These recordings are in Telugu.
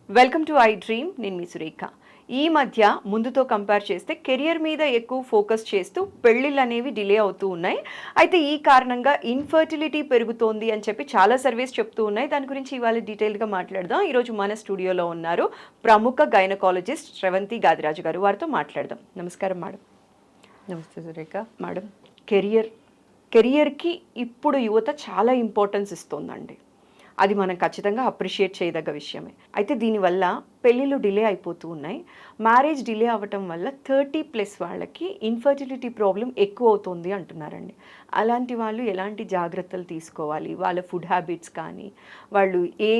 Welcome to I dream. నేను మీ సురేఖ. ఈ మధ్య ముందుతో కంపేర్ చేస్తే కెరియర్ మీద ఎక్కువ ఫోకస్ చేస్తూ పెళ్ళిళ్ళు అనేవి డిలే అవుతూ ఉన్నాయి. అయితే ఈ కారణంగా ఇన్ఫర్టిలిటీ పెరుగుతోంది అని చెప్పి చాలా సర్వేస్ చెప్తూ ఉన్నాయి. దాని గురించి ఇవాళ డీటెయిల్గా మాట్లాడదాం. ఈరోజు మన స్టూడియోలో ఉన్నారు ప్రముఖ గైనకాలజిస్ట్ శ్రవంతి గాదిరాజు గారు. వారితో మాట్లాడదాం. నమస్కారం మేడం. నమస్తే సురేఖ. మేడం, కెరియర్కి ఇప్పుడు యువత చాలా ఇంపార్టెన్స్ ఇస్తోందండి. అది మనం ఖచ్చితంగా అప్రిషియేట్ చేయదగ్గ విషయమే. అయితే దీనివల్ల పెళ్ళిళ్ళు డిలే అయిపోతూ ఉన్నాయి. మ్యారేజ్ డిలే అవ్వటం వల్ల 30+ వాళ్ళకి ఇన్ఫర్టిలిటీ ప్రాబ్లం ఎక్కువ అవుతుంది అంటున్నారండి. అలాంటి వాళ్ళు ఎలాంటి జాగ్రత్తలు తీసుకోవాలి? వాళ్ళ ఫుడ్ హ్యాబిట్స్ కానీ, వాళ్ళు ఏ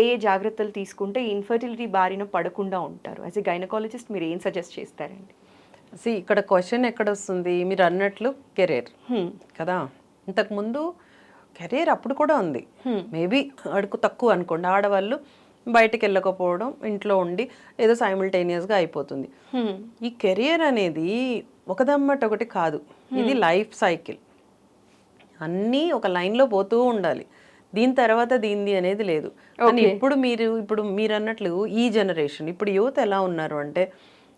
ఏ జాగ్రత్తలు తీసుకుంటే ఇన్ఫర్టిలిటీ బారిన పడకుండా ఉంటారు? యాజ్ ఎ గైనకాలజిస్ట్ మీరు ఏం సజెస్ట్ చేస్తారండి? ఇక్కడ క్వశ్చన్ ఎక్కడొస్తుంది? మీరు అన్నట్లు కెరీర్ కదా. ఇంతకుముందు కెరీర్ అప్పుడు కూడా ఉంది. మేబీ అడుగు తక్కువ అనుకోండి. ఆడవాళ్ళు బయటకు వెళ్ళకపోవడం, ఇంట్లో ఉండి ఏదో సైమిల్టేనియస్గా అయిపోతుంది. ఈ కెరియర్ అనేది ఒకదమ్మట ఒకటి కాదు. ఇది లైఫ్ సైకిల్. అన్నీ ఒక లైన్లో పోతూ ఉండాలి. దీని తర్వాత దీనిది అనేది లేదు. కానీ ఇప్పుడు మీరు అన్నట్లు ఈ జనరేషన్ ఇప్పుడు యువత ఎలా ఉన్నారు అంటే,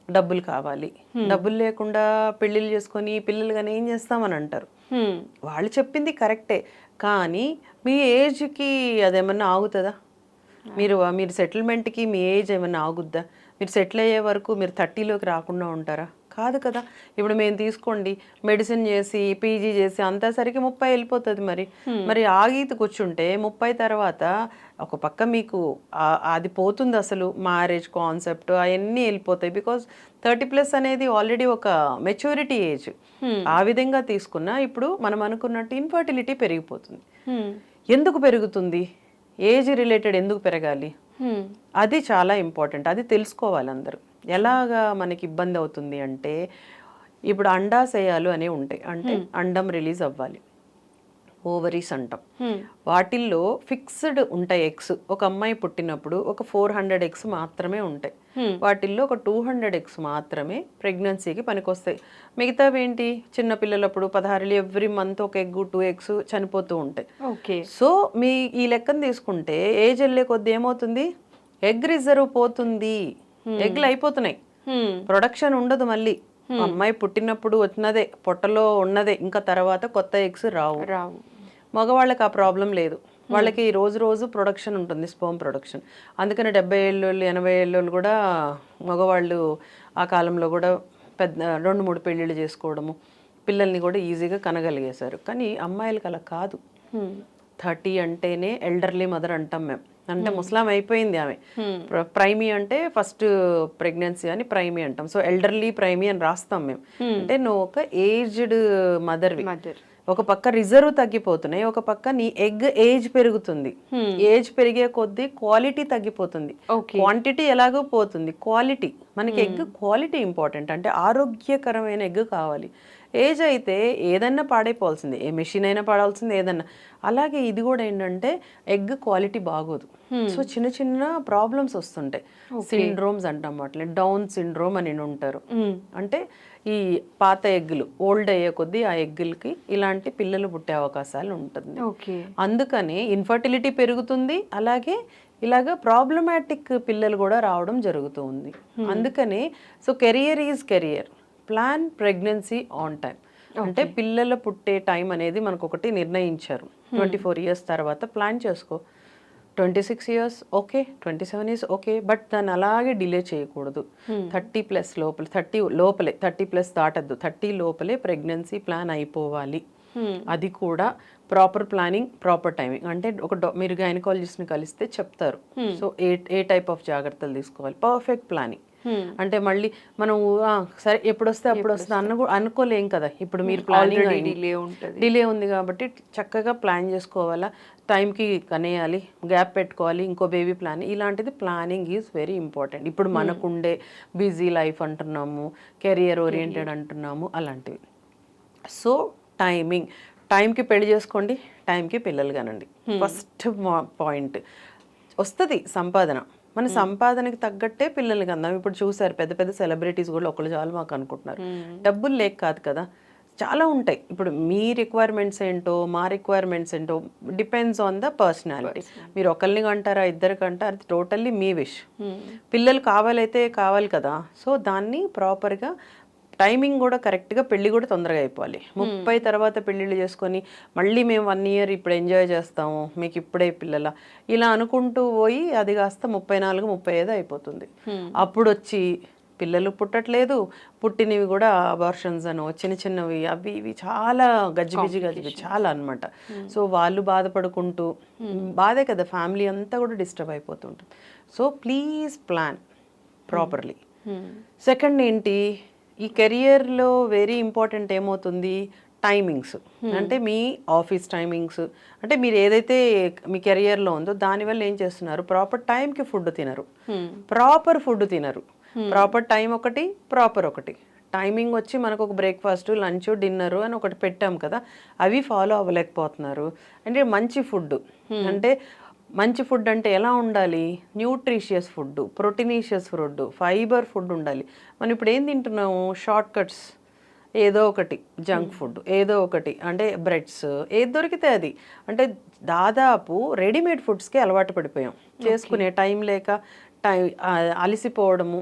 డబ్బులు కావాలి, డబ్బులు లేకుండా పెళ్ళిళ్ళు చేసుకొని పిల్లలు కానీ ఏం చేస్తామని అంటారు. వాళ్ళు చెప్పింది కరెక్టే, కానీ మీ ఏజ్కి అదేమన్నా ఆగుతుందా? మీరు సెటిల్మెంట్కి మీ ఏజ్ ఏమన్నా ఆగుద్దా? మీరు సెటిల్ అయ్యే వరకు మీరు 30లోకి రాకుండా ఉంటారా? కాదు కదా. ఇప్పుడు మేము తీసుకోండి, మెడిసిన్ చేసి పీజీ చేసి అంతా సరికి 30 వెళ్ళిపోతుంది. మరి ఆగి కూర్చుంటే 30 తర్వాత ఒక పక్క మీకు అది పోతుంది. అసలు మ్యారేజ్ కాన్సెప్ట్ అవన్నీ వెళ్ళిపోతాయి. బికాజ్ 30+ అనేది ఆల్రెడీ ఒక మెచ్యూరిటీ ఏజ్. ఆ విధంగా తీసుకున్నా ఇప్పుడు మనం అనుకున్నట్టు ఇన్ఫర్టిలిటీ పెరిగిపోతుంది. ఎందుకు పెరుగుతుంది? ఏజ్ రిలేటెడ్ ఎందుకు పెరగాలి? అది చాలా ఇంపార్టెంట్. అది తెలుసుకోవాలి అందరూ. ఎలాగా మనకి ఇబ్బంది అవుతుంది అంటే, ఇప్పుడు అండాశయాలు అనేవి ఉంటాయి. అంటే అండం రిలీజ్ అవ్వాలి, ఓవరీస్ అంటాం. వాటిల్లో ఫిక్స్డ్ ఉంటాయి ఎగ్స్. ఒక అమ్మాయి పుట్టినప్పుడు ఒక 400 ఎగ్స్ మాత్రమే ఉంటాయి. వాటిల్లో ఒక 200 ఎగ్స్ మాత్రమే ప్రెగ్నెన్సీకి పనికొస్తాయి. మిగతావి ఏంటి? చిన్నపిల్లలప్పుడు 16 ఎవ్రీ మంత్ ఒక ఎగ్ 2 ఎగ్స్ చనిపోతూ ఉంటాయి. సో మీ ఈ లెక్కను తీసుకుంటే ఏజ్ వెళ్ళే కొద్ది ఏమవుతుంది? ఎగ్ రిజర్వ్ పోతుంది. ఎగ్లు అయిపోతున్నాయి, ప్రొడక్షన్ ఉండదు. మళ్ళీ అమ్మాయి పుట్టినప్పుడు వచ్చినదే, పొట్టలో ఉన్నదే, ఇంకా తర్వాత కొత్త ఎగ్స్ రావు. మగవాళ్ళకి ఆ ప్రాబ్లం లేదు. వాళ్ళకి రోజు ప్రొడక్షన్ ఉంటుంది, స్పర్మ్ ప్రొడక్షన్. అందుకని 70 ఏళ్ళు 80 ఏళ్ళు కూడా మగవాళ్ళు ఆ కాలంలో కూడా పెద్ద 2-3 పెళ్ళిళ్ళు చేసుకోవడము, పిల్లల్ని కూడా ఈజీగా కనగలిగేశారు. కానీ అమ్మాయిలకి అలా కాదు. 30 అంటేనే ఎల్డర్లీ మదర్ అంటాం మేము. అంటే ముస్లాం అయిపోయింది ఆమె. ప్రైమీ అంటే ఫస్ట్ ప్రెగ్నెన్సీ అని ప్రైమీ అంటాం. సో ఎల్డర్లీ ప్రైమీ అని రాస్తాం మేము. అంటే నువ్వు ఒక ఏజ్డ్ మదర్వి. ఒక పక్క రిజర్వ్ తగ్గిపోతున్నాయి, ఒక పక్క నీ ఎగ్ ఏజ్ పెరుగుతుంది. ఏజ్ పెరిగే కొద్దీ క్వాలిటీ తగ్గిపోతుంది. క్వాంటిటీ ఎలాగో పోతుంది, క్వాలిటీ. మనకి ఎగ్ క్వాలిటీ ఇంపార్టెంట్. అంటే ఆరోగ్యకరమైన ఎగ్ కావాలి. ఏజ్ అయితే ఏదన్నా పాడైపోవాల్సిందే, ఏ మెషిన్ అయినా పాడాల్సిందే, ఏదన్నా. అలాగే ఇది కూడా ఏంటంటే ఎగ్ క్వాలిటీ బాగోదు. సో చిన్న ప్రాబ్లమ్స్ వస్తుంటాయి. సిండ్రోమ్స్ అంటాం. అట్లే డౌన్ సిండ్రోమ్ అని ఉంటారు. అంటే ఈ పాత ఎగ్గులు ఓల్డ్ అయ్యే కొద్దీ ఆ ఎగ్గులకి ఇలాంటి పిల్లలు పుట్టే అవకాశాలు ఉంటుంది. అందుకని ఇన్ఫర్టిలిటీ పెరుగుతుంది. అలాగే ఇలాగ ప్రాబ్లమాటిక్ పిల్లలు కూడా రావడం జరుగుతుంది. అందుకని so career is career. Plan pregnancy on time. అంటే పిల్లలు పుట్టే టైం అనేది మనకు ఒకటి నిర్ణయించారు. 24 ఇయర్స్ తర్వాత ప్లాన్ చేసుకో. 26 years okay, 27 years okay, but దాన్ని అలాగే డిలే చేయకూడదు. 30+ లోపల, 30+ దాటద్దు. 30 లోపలే ప్రెగ్నెన్సీ ప్లాన్ అయిపోవాలి. అది కూడా ప్రాపర్ ప్లానింగ్, ప్రాపర్ టైమింగ్. అంటే మీరు గైనకాలజిస్ట్ని కలిస్తే చెప్తారు. సో ఏ టైప్ ఆఫ్ జాగ్రత్తలు తీసుకోవాలి, పర్ఫెక్ట్ ప్లానింగ్. అంటే మళ్ళీ మనం సరే ఎప్పుడు వస్తే అప్పుడు వస్తే అనుకోలేం కదా. ఇప్పుడు మీరు ప్లానింగ్ డిలే ఉంది కాబట్టి చక్కగా ప్లాన్ చేసుకోవాలా, టైంకి కనేయాలి, గ్యాప్ పెట్టుకోవాలి, ఇంకో బేబీ ప్లాన్. ఇలాంటిది ప్లానింగ్ ఈజ్ వెరీ ఇంపార్టెంట్. ఇప్పుడు మనకుండే బిజీ లైఫ్ అంటున్నాము, కెరియర్ ఓరియంటెడ్ అంటున్నాము, అలాంటివి. సో టైంకి పెళ్లి చేసుకోండి, టైంకి పిల్లలు కానండి. First point. వస్తుంది సంపాదన, మన సంపాదనకి తగ్గట్టే పిల్లలకి అందాం. ఇప్పుడు చూసారు పెద్ద పెద్ద సెలబ్రిటీస్ కూడా ఒకళ్ళు చాలు మాకు అనుకుంటున్నారు. డబ్బులు లేక కాదు కదా. చాలా ఉంటాయి. ఇప్పుడు మీ రిక్వైర్మెంట్స్ ఏంటో, మా రిక్వైర్మెంట్స్ ఏంటో డిపెండ్స్ ఆన్ ద పర్సనాలిటీ. మీరు ఒకరిని కంటారా, ఇద్దరు కంటారా, అది టోటల్లీ మీ విష్. పిల్లలు కావాలైతే కావాలి కదా, సో దాన్ని ప్రాపర్గా టైమింగ్ కూడా కరెక్ట్గా, పెళ్ళి కూడా తొందరగా అయిపోవాలి. 30 తర్వాత పెళ్ళిళ్ళు చేసుకొని మళ్ళీ మేము 1 year ఇప్పుడు ఎంజాయ్ చేస్తాము, మీకు ఇప్పుడే పిల్లల ఇలా అనుకుంటూ పోయి అది కాస్త 34, 35 అయిపోతుంది. అప్పుడు వచ్చి పిల్లలు పుట్టట్లేదు, పుట్టినవి కూడా అబార్షన్స్ అనో చిన్న చిన్నవి అవి ఇవి చాలా గజిబిజి చాలా అనమాట. సో వాళ్ళు బాధపడుకుంటూ, బాధే కదా, ఫ్యామిలీ అంతా కూడా డిస్టర్బ్ అయిపోతుంటుంది. So please plan properly. Second ఏంటి, ఈ కెరియర్లో వెరీ ఇంపార్టెంట్ ఏమవుతుంది, టైమింగ్స్. అంటే మీ ఆఫీస్ టైమింగ్స్, అంటే మీరు ఏదైతే మీ కెరియర్లో ఉందో దానివల్ల ఏం చేస్తున్నారు, ప్రాపర్ టైంకి ఫుడ్ తినరు, ప్రాపర్ ఫుడ్ తినరు. ప్రాపర్ టైం ఒకటి, ప్రాపర్ ఒకటి. టైమింగ్ వచ్చి మనకు ఒక బ్రేక్ఫాస్ట్, లంచ్, డిన్నర్ అని ఒకటి పెట్టాం కదా, అవి ఫాలో అవ్వలేకపోతున్నారు. అంటే మంచి ఫుడ్, అంటే మంచి ఫుడ్ అంటే ఎలా ఉండాలి, nutritious food, proteinaceous food, fibre food ఉండాలి. మనం ఇప్పుడు ఏం తింటున్నాము, షార్ట్ కట్స్, ఏదో ఒకటి జంక్ ఫుడ్, ఏదో ఒకటి అంటే బ్రెడ్స్, ఏది దొరికితే అది. అంటే దాదాపు రెడీమేడ్ ఫుడ్స్కి అలవాటు పడిపోయాం, చేసుకునే టైం లేక, అలసిపోవడము,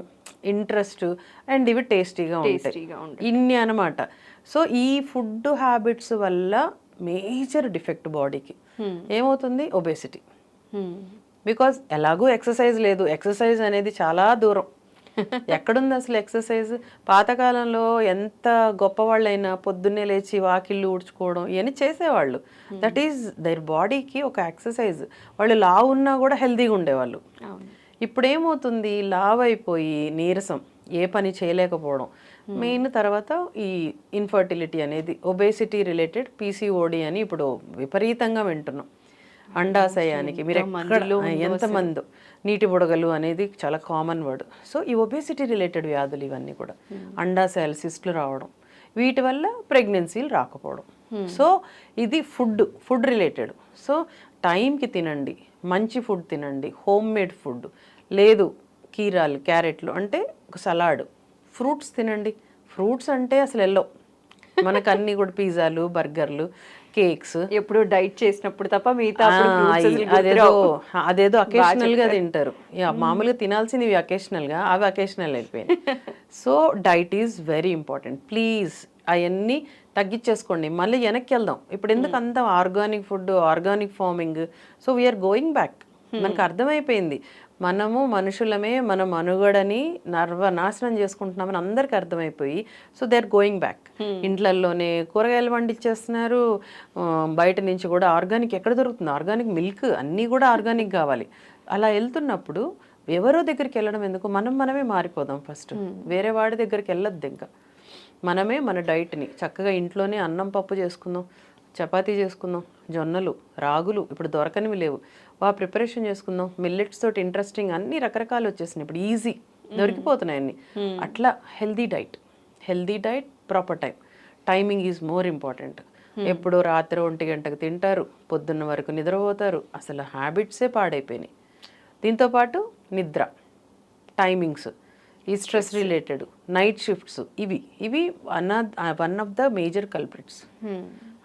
ఇంట్రెస్ట్, అండ్ ఇవి టేస్టీగా ఉంటాయి, ఇన్ని అనమాట. సో ఈ ఫుడ్ హ్యాబిట్స్ వల్ల మేజర్ డిఫెక్ట్ బాడీకి ఏమవుతుంది, ఒబేసిటీ. బికాజ్ ఎలాగూ ఎక్సర్సైజ్ లేదు, ఎక్సర్సైజ్ అనేది చాలా దూరం. ఎక్కడుంది అసలు ఎక్సర్సైజ్? పాతకాలంలో ఎంత గొప్పవాళ్ళైనా పొద్దున్నే లేచి వాకిళ్ళు ఊడ్చుకోవడం ఇవన్నీ చేసేవాళ్ళు. దట్ ఈజ్ దైర్ బాడీకి ఒక ఎక్సర్సైజ్. వాళ్ళు లావు ఉన్నా కూడా హెల్తీగా ఉండేవాళ్ళు. ఇప్పుడు ఏమవుతుంది, లావ్ అయిపోయి నీరసం, ఏ పని చేయలేకపోవడం మెయిన్. తర్వాత ఈ ఇన్ఫర్టిలిటీ అనేది, ఒబేసిటీ రిలేటెడ్ పీసీఓడి అని ఇప్పుడు విపరీతంగా వింటున్నాం. అండాశయానికి మీరు ఎంతమంది, నీటి బుడగలు అనేది చాలా కామన్ వర్డ్. సో ఈ ఒబేసిటీ రిలేటెడ్ వ్యాధులు ఇవన్నీ కూడా, అండాశయాలు సిస్టులు రావడం, వీటి వల్ల ప్రెగ్నెన్సీలు రాకపోవడం. సో ఇది ఫుడ్ రిలేటెడ్. సో టైంకి తినండి, మంచి ఫుడ్ తినండి, హోమ్ మేడ్ ఫుడ్, లేదు కీరాలు, క్యారెట్లు అంటే ఒక సలాడ్, ఫ్రూట్స్ తినండి. ఫ్రూట్స్ అంటే అసలు ఎల్లో మనకు అన్ని కూడా పిజ్జాలు, బర్గర్లు, కేక్స్ ఎప్పుడు డైట్ చేసినప్పుడు తప్ప మిగతా అదేదో అకేషనల్ గా తింటారు. మామూలుగా తినాల్సినవి అకేషనల్ గా, అవి అకేషనల్ అయిపోయాయి. So diet is very important. Please అవన్నీ తగ్గించేసుకోండి. మళ్ళీ వెనక్కి వెళ్దాం. ఇప్పుడు ఎందుకు అంత organic food, organic farming? So we're going back. మనకు అర్థమైపోయింది, మనము మనుషులమే మన మనుగడని నాశనం చేసుకుంటున్నామని అందరికి అర్థమైపోయి, so they are going back. ఇంట్లల్లోనే కూరగాయలు పండించేస్తున్నారు, బయట నుంచి కూడా ఆర్గానిక్ ఎక్కడ దొరుకుతుంది, ఆర్గానిక్ మిల్క్ అన్నీ కూడా ఆర్గానిక్ కావాలి. అలా వెళ్తున్నప్పుడు ఎవరో దగ్గరికి వెళ్ళడం ఎందుకు, మనమే మారిపోదాం ఫస్ట్. వేరే వాడి దగ్గరికి వెళ్ళొద్దు. ఇంకా మనమే మన డైట్ని చక్కగా ఇంట్లోనే అన్నం పప్పు చేసుకుందాం, చపాతీ చేసుకుందాం, జొన్నలు, రాగులు ఇప్పుడు దొరకనివి లేవు, ప్రిపరేషన్ చేసుకుందాం. మిల్లెట్స్ తోటి ఇంట్రెస్టింగ్ అన్ని రకరకాలు వచ్చేసినాయి ఇప్పుడు, ఈజీ దొరికిపోతున్నాయి అన్ని. అట్లా healthy diet, proper timing is more important. ఎప్పుడు రాత్రి 1 గంటకు తింటారు, పొద్దున్న వరకు నిద్రపోతారు, అసలు హ్యాబిట్సే పాడైపోయినాయి. దీంతోపాటు నిద్ర టైమింగ్స్, ఈ స్ట్రెస్ రిలేటెడ్ నైట్ షిఫ్ట్స్, ఇవి one of the major culprits.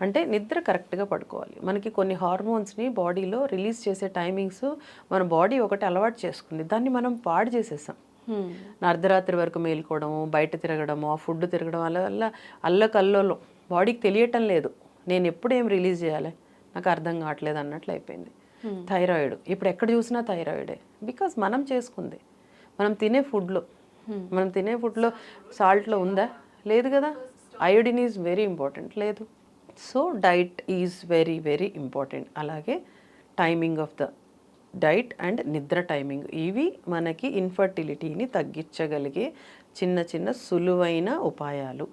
అంటే నిద్ర కరెక్ట్గా పడుకోవాలి. మనకి కొన్ని హార్మోన్స్ని బాడీలో రిలీజ్ చేసే టైమింగ్స్ మన బాడీ ఒకటి అలవాటు చేసుకుంది, దాన్ని మనం పాడు చేసేసాం. అర్ధరాత్రి వరకు మేలుకోవడము, బయట తిరగడము, ఆ ఫుడ్ తిరగడం వల్ల అల్లకల్లోలం, బాడీకి తెలియటం లేదు నేను ఎప్పుడు ఏం రిలీజ్ చేయాలి, నాకు అర్థం కావట్లేదు అన్నట్లు అయిపోయింది. థైరాయిడ్, ఇప్పుడు ఎక్కడ చూసినా థైరాయిడే. బికాజ్ మనం చేసుకుంది, మనం తినే ఫుడ్లో సాల్ట్లో ఉందా, లేదు కదా. అయోడిన్ ఈజ్ వెరీ ఇంపార్టెంట్, లేదు. So diet is very very important. అలాగే timing of the diet and నిద్ర టైమింగ్, ఇవి మనకి ఇన్ఫర్టిలిటీని తగ్గించగలిగే చిన్న సులువైన ఉపాయాలు.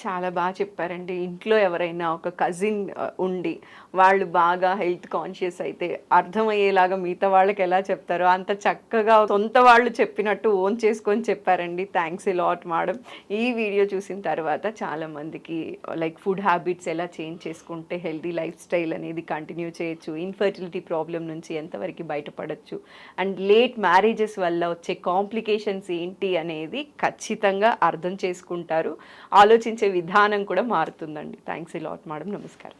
చాలా బాగా చెప్పారండి. ఇంట్లో ఎవరైనా ఒక కజిన్ ఉండి వాళ్ళు బాగా హెల్త్ కాన్షియస్ అయితే అర్థమయ్యేలాగా మిగతా వాళ్ళకి ఎలా చెప్తారో అంత చక్కగా సొంత వాళ్ళు చెప్పినట్టు ఓన్ చేసుకొని చెప్పారండి. Thanks a lot madam. ఈ వీడియో చూసిన తర్వాత చాలామందికి లైక్ ఫుడ్ హ్యాబిట్స్ ఎలా చేంజ్ చేసుకుంటే హెల్తీ లైఫ్ స్టైల్ అనేది కంటిన్యూ చేయొచ్చు, ఇన్ఫర్టిలిటీ ప్రాబ్లం నుంచి ఎంతవరకు బయటపడచ్చు, అండ్ లేట్ మ్యారేజెస్ వల్ల వచ్చే కాంప్లికేషన్స్ ఏంటి అనేది ఖచ్చితంగా అర్థం చేసుకుంటారు, ఆలోచించే ఆలోచించే విధానం కూడా మారుతుందండి. Thanks a lot madam. నమస్కారం.